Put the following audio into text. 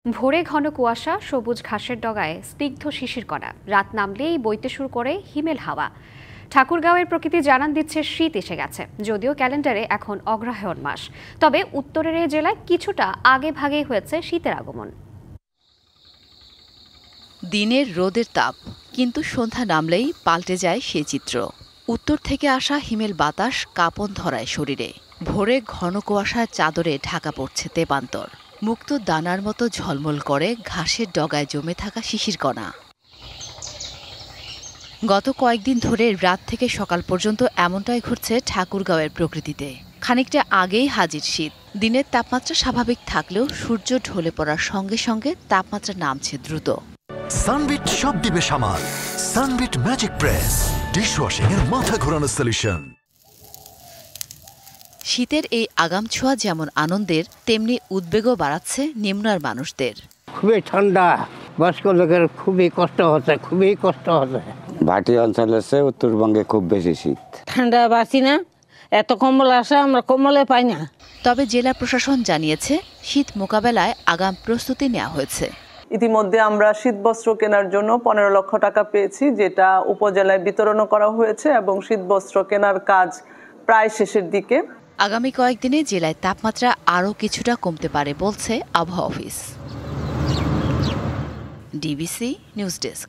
ভোরে ঘন কুয়াশা, সবুজ ঘাসের ডগায় স্নিগ্ধ শিশির কণা। রাত নামলেই বইতে শুরু করে হিমেল হাওয়া। ঠাকুরগাঁওয়ের প্রকৃতি জানান দিচ্ছে শীত এসে গেছে, যদিও ক্যালেন্ডারে এখন অগ্রহায়ণ মাস। তবে উত্তরের এই জেলায় কিছুটা আগে ভাগেই হয়েছে শীতের আগমন। দিনের রোদের তাপ, কিন্তু সন্ধ্যা নামলেই পাল্টে যায় সেই চিত্র। উত্তর থেকে আসা হিমেল বাতাস কাঁপন ধরায় শরীরে। ভোরে ঘন কুয়াশার চাদরে ঢাকা পড়ছে তেপান্তর। মুক্ত দানার মতো ঝলমল করে ঘাসের ডগায় জমে থাকা শিশিরকণা। গত কয়েকদিন ধরে রাত থেকে সকাল পর্যন্ত এমনটাই ঘটছে ঠাকুরগাঁওয়ের প্রকৃতিতে। খানিকটা আগেই হাজির শীত। দিনের তাপমাত্রা স্বাভাবিক থাকলেও সূর্য ঢলে পড়ার সঙ্গে সঙ্গে তাপমাত্রা নামছে দ্রুত। সানবিট সব দিবে সামাল। সানবিট ম্যাজিক প্রেস ডিশওয়াশিং এর মাথা ঘোরানো সলিউশন। শীতের এই আগাম ছোঁয়া যেমন আনন্দের, তেমনি উদ্বেগও বাড়াচ্ছে নিম্নার মানুষদের। খুবই ঠান্ডা, বয়স্ক লোকের খুবই কষ্ট হচ্ছে। ভাটি অঞ্চলের চেয়ে উত্তরবঙ্গে খুব বেশি শীত। ঠান্ডা বাঁচি না, এত কম্বল আসে, আমরা কম্বলে পাই না। তবে জেলা প্রশাসন জানিয়েছে শীত মোকাবেলায় আগাম প্রস্তুতি নেওয়া হয়েছে। ইতিমধ্যে আমরা শীতবস্ত্র কেনার জন্য 15 লক্ষ টাকা পেয়েছি, যেটা উপজেলায় বিতরণ করা হয়েছে এবং শীতবস্ত্র কেনার কাজ প্রায় শেষের দিকে। আগামী কয়েকদিনে জেলায় তাপমাত্রা আরও কিছুটা কমতে পারে বলছে আবহাওয়া অফিস। DBC news desk.